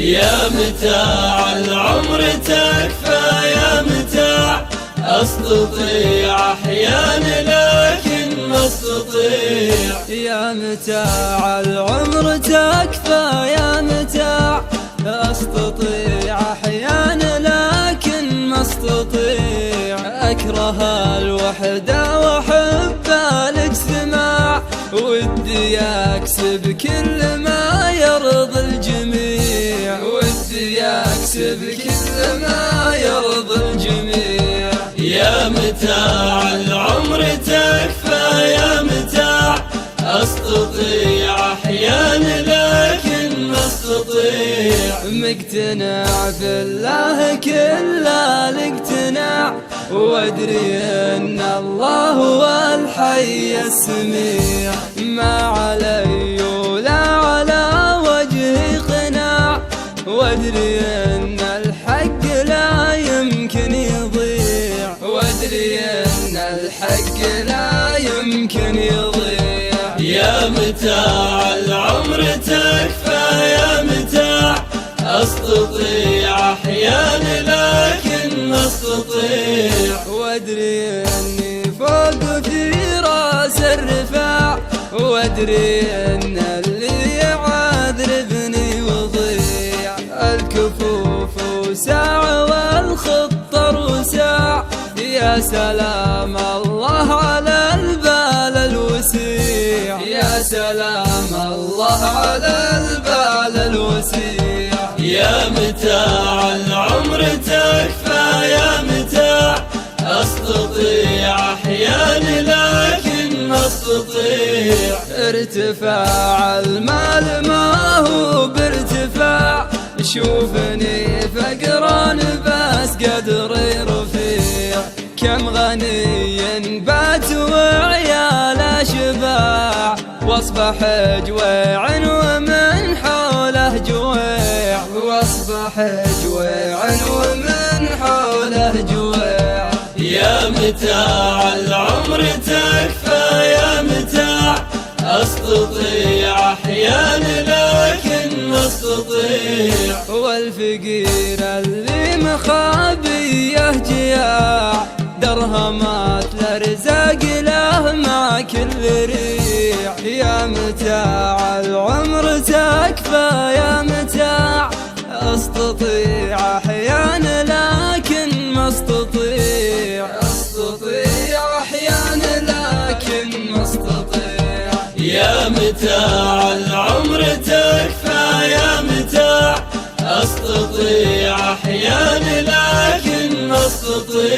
يا متاع العمر تكفى يا متاع، أستطيع أحيانا لكن ما استطيع. يا متاع العمر تكفى يا متاع، أستطيع أحيانا لكن ما استطيع. أكره الوحدة وأحب الاجتماع، ودي أكسب كل ما يرضي الجميع، ودي أكسب كل ما يرضي الجميع. يا متاع العمر تكفى يا متاع، أستطيع أحيانا لكن ما استطيع. مقتنع في الله كل الاقتناع، وادري ان الله هو الحي السميع. ما علي ولا على وجهي قناع، وادري ان الحق لا يمكن يضيع، وادري ان الحق لا يمكن يضيع. يا متاع العمر تكفى يا متاع، أستطيع أحيانا لكن ما استطيع. وادري اني فوق في راس الرفاع، وادري ان اللي يعذربني وضيع. الكفوف وساع والخطر وساع، يا سلام الله على البال الوسيع، يا سلام الله على البال الوسيع. يا متاع العمر تكفى يا متاع، أستطيع أحيانا لكن ما استطيع. ارتفاع المال ما هو بارتفاع، شوفني فقران بس قدري رفيع. كم غني بات وعياله شباع، واصبح جويع ومن حوله جويع، واصبح جويع ومن حوله جويع. يا متاع العمر تكفى يا متاع، أستطيع أحيانا لكن ما استطيع. والفقير اللي مخابيه جياع، درهمات الارزاق له مع كل ريع. يا متاع العمر تكفى يا متاع، استطيع احيانا لكن ما استطيع، استطيع احيانا لكن ما استطيع. يا متاع العمر تكفى يا متاع، أستطيع أحيانا لكن ما استطيع.